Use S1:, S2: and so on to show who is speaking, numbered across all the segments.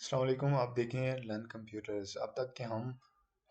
S1: अस्सलाम वालेकुम। आप देखें लर्न कंप्यूटर्स। अब तक के हम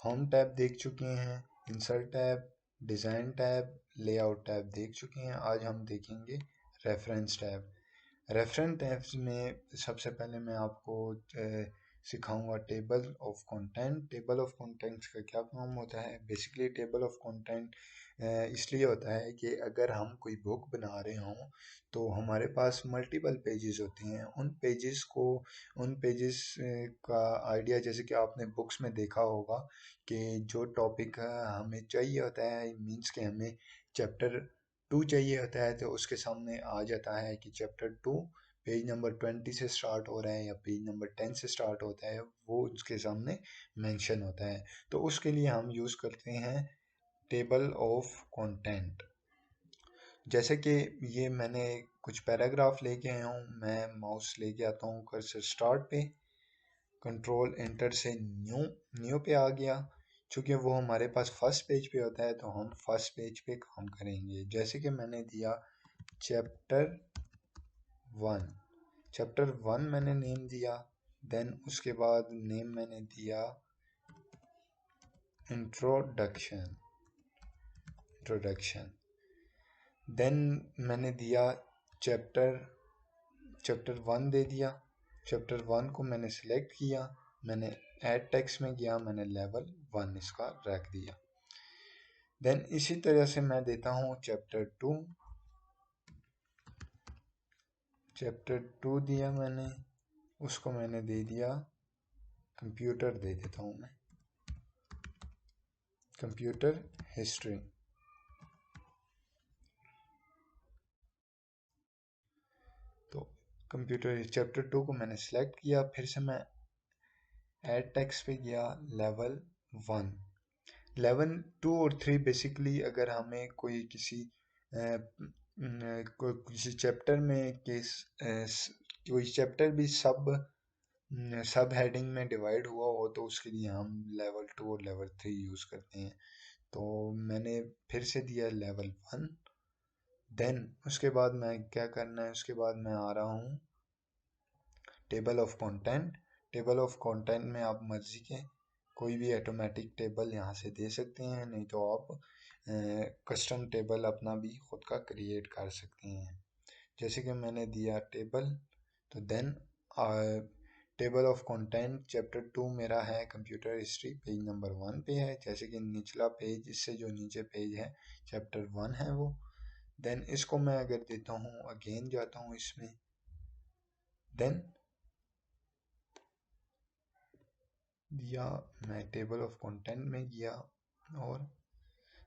S1: होम टैब देख चुके हैं, insert tab, design tab, layout tab देख चुके हैं। आज हम देखेंगे रेफरेंस टैब। रेफरेंस टैब्स में सबसे पहले मैं आपको सिखाऊंगा table of content. Table of contents का क्या काम होता है? बेसिकली टेबल ऑफ कंटेंट इसलिए होता है कि अगर हम कोई बुक बना रहे हों तो हमारे पास मल्टीपल पेजेस होते हैं। उन पेजेस का आइडिया, जैसे कि आपने बुक्स में देखा होगा कि जो टॉपिक हमें चाहिए होता है, मींस के हमें चैप्टर 2 चाहिए होता है, तो उसके सामने आ जाता है कि चैप्टर 2 पेज नंबर 20 से स्टार्ट हो रहा है या पेज नंबर 10 से स्टार्ट होता है, वो उसके सामने मेंशन होता है। तो उसके लिए हम यूज़ करते हैं टेबल ऑफ कंटेंट। जैसे कि ये मैंने कुछ पैराग्राफ लेके आया हूँ, मैं माउस लेके आता हूँ कर्सर स्टार्ट पे, कंट्रोल एंटर से न्यू न्यू पे आ गया। चूँकि वो हमारे पास फर्स्ट पेज पे होता है तो हम फर्स्ट पेज पे काम करेंगे। जैसे कि मैंने दिया चैप्टर 1, चैप्टर 1 मैंने नेम दिया। देन उसके बाद नेम मैंने दिया इंट्रोडक्शन। इंट्रोडक्शन। देन मैंने दिया चैप्टर चैप्टर 1 दे दिया। चैप्टर 1 को मैंने सिलेक्ट किया, मैंने ऐड टेक्स्ट में गया, मैंने लेवल 1 इसका रख दिया। देन इसी तरह से मैं देता हूँ चैप्टर 2। चैप्टर 2 दिया मैंने, उसको मैंने दे दिया कंप्यूटर, दे देता हूँ मैं कंप्यूटर हिस्ट्री। तो कंप्यूटर चैप्टर 2 को मैंने सेलेक्ट किया, फिर से मैं ऐड टेक्स्ट पे गया, लेवल 1। लेवल 2 और 3 बेसिकली अगर हमें किसी चैप्टर में कोई चैप्टर भी सब हेडिंग में डिवाइड हुआ हो तो उसके लिए हम लेवल 2 और लेवल 3 यूज़ करते हैं। तो मैंने फिर से दिया लेवल 1। देन उसके बाद मैं क्या करना है, उसके बाद मैं आ रहा हूँ table of content. Table of content में आप मर्जी के कोई भी ऑटोमेटिक टेबल यहाँ से दे सकते हैं, नहीं तो आप कस्टम टेबल अपना भी खुद का क्रिएट कर सकते हैं। जैसे कि मैंने दिया टेबल, तो then table of content chapter 2 मेरा है कंप्यूटर हिस्ट्री, पेज नंबर 1 पे है। जैसे कि निचला पेज, इससे जो नीचे पेज है चैप्टर 1 है वो। देन इसको मैं अगर देता हूँ, अगेन जाता हूँ इसमें, देन दिया मैं टेबल ऑफ कंटेंट में गया, और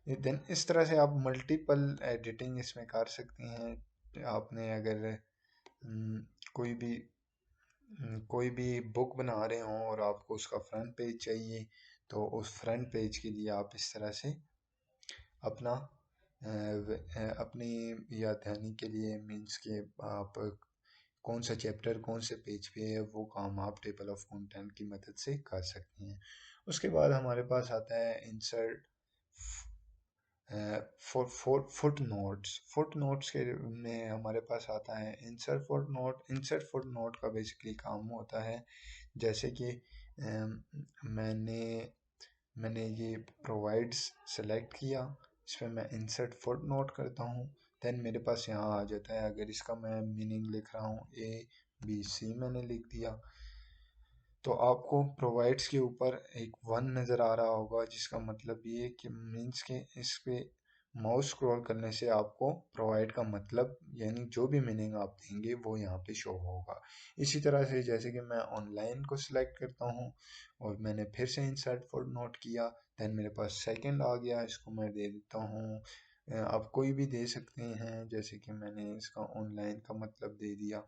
S1: देन इस तरह से आप मल्टीपल एडिटिंग इसमें कर सकते हैं। आपने अगर हम्म, कोई भी कोई भी बुक बना रहे हो और आपको उसका फ्रंट पेज चाहिए, तो उस फ्रंट पेज के लिए आप इस तरह से अपना अपनी याद दहानी के लिए, मीन्स के आप कौन सा चैप्टर कौन से पेज पे है, वो काम आप टेबल ऑफ कंटेंट की मदद से कर सकते हैं। उसके बाद हमारे पास आता है insert foot notes. Foot notes के में हमारे पास आता है insert foot note. Insert foot note का बेसिकली काम होता है, जैसे कि अम, मैंने मैंने ये प्रोवाइड्स सेलेक्ट किया, इस पर मैं इंसर्ट फुट नोट करता हूँ। देन मेरे पास यहाँ आ जाता है, अगर इसका मैं मीनिंग लिख रहा हूँ ABC मैंने लिख दिया, तो आपको प्रोवाइड्स के ऊपर एक 1 नज़र आ रहा होगा, जिसका मतलब ये कि मीन्स के इस पे माउस स्क्रॉल करने से आपको प्रोवाइड का मतलब, यानी जो भी मीनिंग आप देंगे वो यहाँ पे शो होगा। इसी तरह से जैसे कि मैं ऑनलाइन को सिलेक्ट करता हूँ और मैंने फिर से इंसर्ट फुट नोट किया, देन मेरे पास सेकंड आ गया, इसको मैं दे देता हूँ, आप कोई भी दे सकते हैं। जैसे कि मैंने इसका ऑनलाइन का मतलब दे दिया,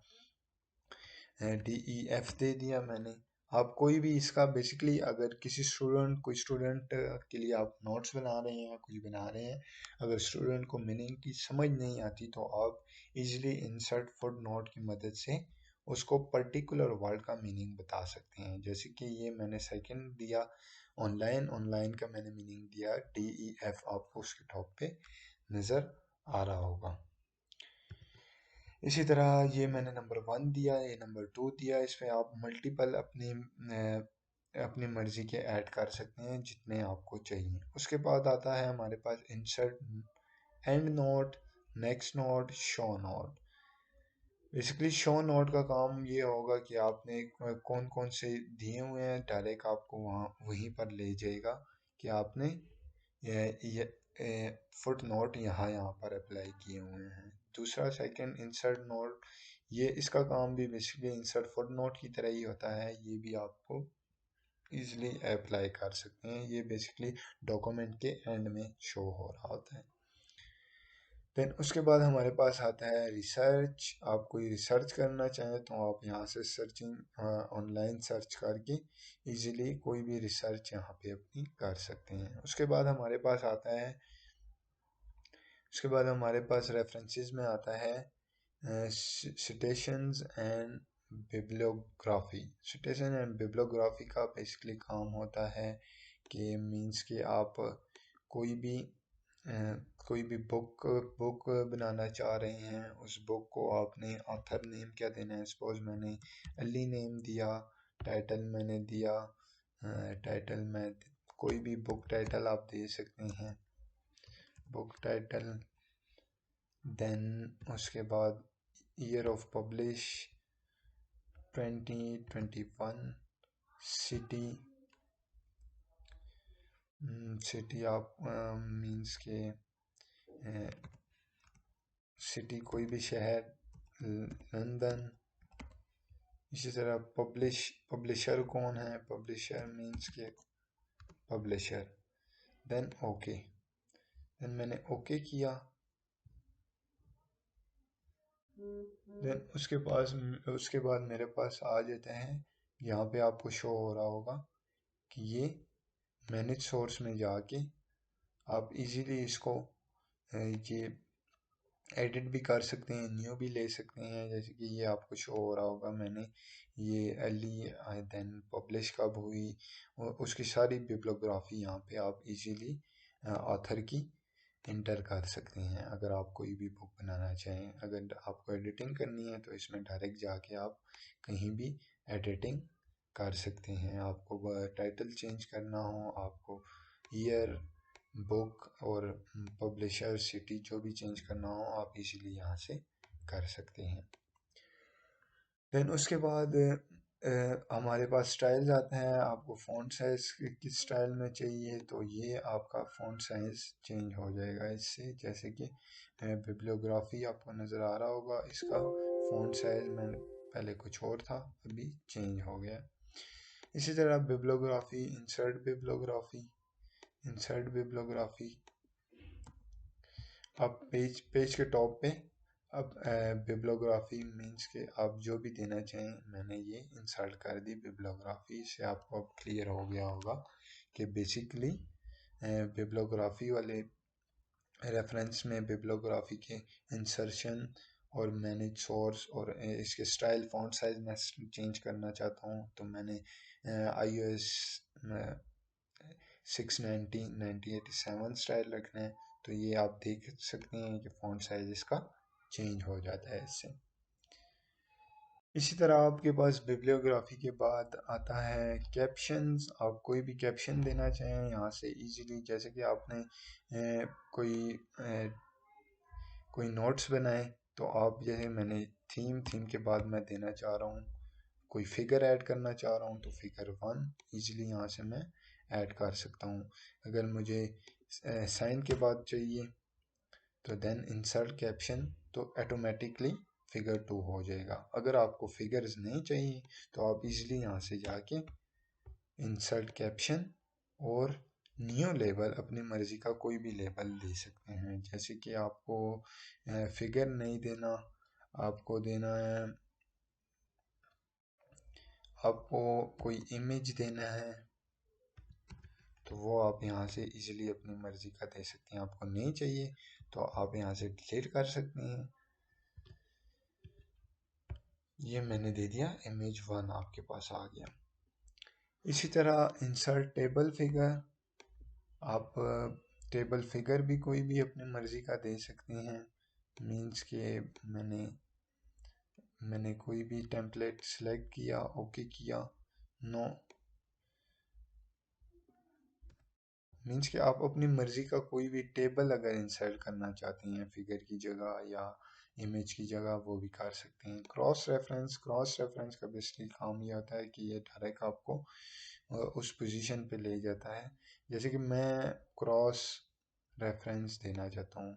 S1: DEF दे दिया मैंने। आप कोई भी इसका बेसिकली, अगर कोई स्टूडेंट के लिए आप नोट्स बना रहे हैं, कुछ बना रहे हैं, अगर स्टूडेंट को मीनिंग की समझ नहीं आती तो आप इजीली इंसर्ट फुट नोट की मदद से उसको पर्टिकुलर वर्ड का मीनिंग बता सकते हैं। जैसे कि ये मैंने सेकंड दिया ऑनलाइन, ऑनलाइन का मैंने मीनिंग दिया DEF, आपको उसके टॉप पे नज़र आ रहा होगा। इसी तरह ये मैंने नंबर 1 दिया, ये नंबर 2 दिया। इसमें आप मल्टीपल अपनी मर्ज़ी के ऐड कर सकते हैं जितने आपको चाहिए। उसके बाद आता है हमारे पास insert and note, next note, show note. Basically show note का काम ये होगा कि आपने कौन कौन से दिए हुए हैं, डायरेक्ट आपको वहाँ वहीं पर ले जाएगा कि आपने ये फुट नोट यहाँ यहाँ पर अप्लाई किए हुए हैं। दूसरा सेकंड इंसर्ट नोट, ये इसका काम भी बेसिकली इंसर्ट फुट नोट की तरह ही होता है। ये भी आपको इजीली अप्लाई कर सकते हैं। ये बेसिकली डॉक्यूमेंट के एंड में शो हो रहा होता है। देन उसके बाद हमारे पास आता है रिसर्च। आप कोई रिसर्च करना चाहें तो आप यहाँ से सर्चिंग ऑनलाइन सर्च करके इजीली कोई भी रिसर्च यहाँ पे अपनी कर सकते हैं। उसके बाद हमारे पास आता है, उसके बाद हमारे पास रेफरेंसेस में आता है citations and bibliography. Citation and bibliography का बेसिकली काम होता है कि मींस कि आप कोई भी कोई भी बुक बनाना चाह रहे हैं, उस बुक को आपने ऑथर नेम क्या देना है। सपोज मैंने अली नेम दिया, टाइटल मैंने दिया, टाइटल में कोई भी बुक टाइटल आप दे सकते हैं, बुक टाइटल। देन उसके बाद year of publish 2021, city, city आप मींस के सिटी कोई भी शहर, लंदन। इसी तरह पब्लिशर कौन है, पब्लिशर मींस के पब्लिशर। देन ओके, देन मैंने ओके किया। देन उसके बाद मेरे पास आ जाते हैं, यहाँ पे आपको शो हो रहा होगा कि ये मैनेज सोर्स में जाके आप इजीली इसको ये एडिट भी कर सकते हैं, न्यू भी ले सकते हैं। जैसे कि ये आपको शो हो रहा होगा, मैंने ये अली देन पब्लिश कब हुई और उसकी सारी बिब्लियोग्राफी यहाँ पे आप इजीली ऑथर की इंटर कर सकते हैं। अगर आप कोई भी बुक बनाना चाहें, अगर आपको एडिटिंग करनी है तो इसमें डायरेक्ट जाके आप कहीं भी एडिटिंग कर सकते हैं। आपको टाइटल चेंज करना हो, आपको ईयर, बुक और पब्लिशर, सिटी जो भी चेंज करना हो आप इजीली यहाँ से कर सकते हैं। देन उसके बाद हमारे पास स्टाइल्स आते हैं। आपको फ़ॉन्ट साइज़ किस स्टाइल में चाहिए तो ये आपका फ़ॉन्ट साइज़ चेंज हो जाएगा इससे। जैसे कि बिब्लियोग्राफी आपको नज़र आ रहा होगा, इसका फ़ॉन्ट साइज़ मैंने पहले कुछ और था, अभी चेंज हो गया। इसी तरह बिब्लियोग्राफी, इंसर्ट बिब्लियोग्राफी अब पेज के टॉप पे अब बिब्लियोग्राफी मींस के आप जो भी देना चाहें, मैंने ये इंसर्ट कर दी बिब्लियोग्राफी। इससे आपको अब क्लियर हो गया होगा कि बेसिकली बिब्लियोग्राफी वाले रेफरेंस में बिब्लियोग्राफी के इंसर्शन और मैनेज सोर्स और इसके स्टाइल फ़ॉन्ट साइज मैं चेंज करना चाहता हूँ तो मैंने iOS 690 1987 स्टाइल रखना है। तो ये आप देख सकते हैं कि फ़ॉन्ट साइज इसका चेंज हो जाता है इससे। इसी तरह आपके पास बिब्लियोग्राफी के बाद आता है कैप्शंस। आप कोई भी कैप्शन देना चाहें यहाँ से इजीली, जैसे कि आपने कोई नोट्स बनाए तो आप, जैसे मैंने थीम के बाद मैं देना चाह रहा हूँ, कोई फिगर ऐड करना चाह रहा हूँ तो फिगर 1 इजीली यहाँ से मैं ऐड कर सकता हूँ। अगर मुझे साइन के बाद चाहिए तो देन इंसर्ट कैप्शन तो ऑटोमेटिकली फिगर 2 हो जाएगा। अगर आपको फिगर्स नहीं चाहिए तो आप इजीली यहाँ से जाके इंसर्ट कैप्शन और न्यू लेबल, अपनी मर्ज़ी का कोई भी लेबल दे सकते हैं। जैसे कि आपको फिगर नहीं देना, आपको देना है, आपको कोई इमेज देना है तो वो आप यहाँ से इजीली अपनी मर्ज़ी का दे सकते हैं। आपको नहीं चाहिए तो आप यहाँ से डिलीट कर सकते हैं। ये मैंने दे दिया, इमेज 1 आपके पास आ गया। इसी तरह इंसर्ट टेबल फिगर, आप टेबल फिगर भी कोई भी अपनी मर्ज़ी का दे सकते हैं। मींस के मैंने मैंने कोई भी टेम्पलेट सिलेक्ट किया, ओके किया, नो मीन्स कि आप अपनी मर्ज़ी का कोई भी टेबल अगर इंसर्ट करना चाहते हैं फिगर की जगह या इमेज की जगह, वो भी कर सकते हैं। क्रॉस रेफरेंस का बेसिकली काम ये होता है कि ये डायरेक्ट आपको उस पोजीशन पे ले जाता है। जैसे कि मैं क्रॉस रेफरेंस देना चाहता हूँ,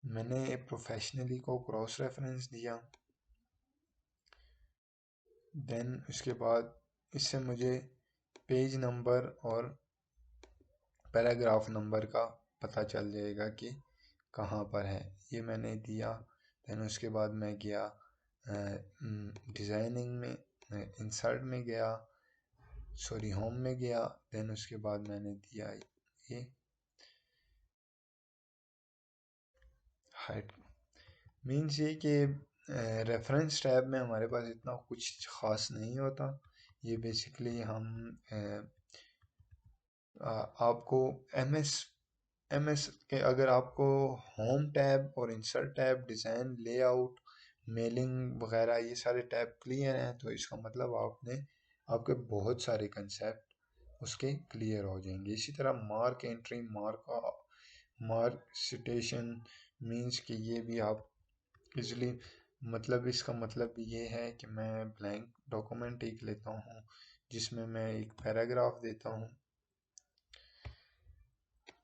S1: मैंने प्रोफेशनली को क्रॉस रेफरेंस दिया, देन उसके बाद इससे मुझे पेज नंबर और पैराग्राफ नंबर का पता चल जाएगा कि कहाँ पर है। ये मैंने दिया। देन उसके बाद मैं गया डिज़ाइनिंग में, इंसर्ट में गया, सॉरी होम में गया। देन उसके बाद मैंने दिया ये हाइट। मीन्स ये कि रेफरेंस टैब में हमारे पास इतना कुछ ख़ास नहीं होता। ये बेसिकली हम आपको एमएस के अगर आपको होम टैब और insert tab, design, layout, mailing वगैरह ये सारे टैब क्लियर हैं, तो इसका मतलब आपके बहुत सारे कंसेप्ट उसके क्लियर हो जाएंगे। इसी तरह mark entry, mark citation means कि ये भी आप इजली, मतलब इसका मतलब ये है कि मैं ब्लैंक डॉक्यूमेंट एक लेता हूँ जिसमें मैं एक पैराग्राफ देता हूँ।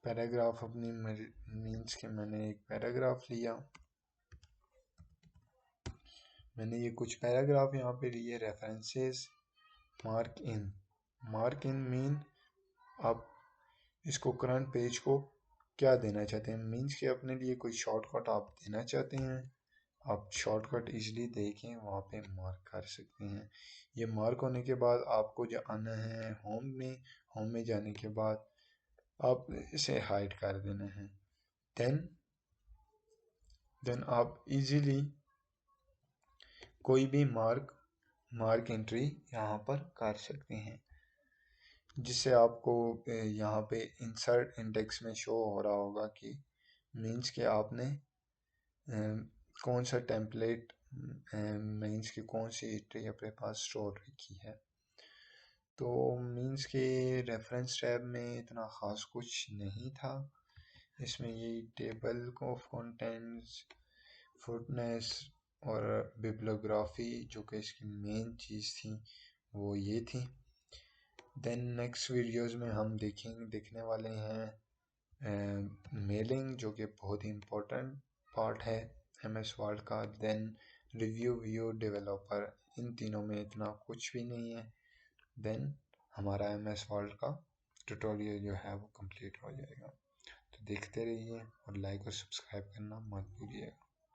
S1: पैराग्राफ अपनी मीन्स के मैंने एक पैराग्राफ लिया, मैंने ये कुछ पैराग्राफ यहाँ पे लिए, रेफरेंसेस, मार्क इन मीन आप इसको करंट पेज को क्या देना चाहते हैं, मीन्स कि अपने लिए कोई शॉर्टकट आप देना चाहते हैं, आप शॉर्टकट इजली देखें वहाँ पे मार्क कर सकते हैं। ये मार्क होने के बाद आपको जो आना है होम में जाने के बाद आप इसे हाइड कर देना है। देन आप इजीली कोई भी मार्क एंट्री यहाँ पर कर सकते हैं, जिससे आपको यहाँ पे इंसर्ट इंडेक्स में शो हो रहा होगा कि मीन्स कि आपने कौन सा टेम्पलेट मीन्स कि कौन सी एंट्री अपने पास स्टोर रखी है। तो मीन्स के रेफरेंस टैब में इतना ख़ास कुछ नहीं था। इसमें यही टेबल ऑफ कंटेंट्स, फुटनेस और बिब्लियोग्राफी जो कि इसकी मेन चीज़ थी वो ये थी। देन नेक्स्ट वीडियोस में हम देखने वाले हैं मेलिंग, जो कि बहुत ही इम्पोर्टेंट पार्ट है एमएस वर्ड का। देन रिव्यू, व्यू, डेवलपर, इन तीनों में इतना कुछ भी नहीं है। देन हमारा एमएस वर्ड का ट्यूटोरियल जो है वो कंप्लीट हो जाएगा। तो देखते रहिए और लाइक और सब्सक्राइब करना मत भूलिएगा।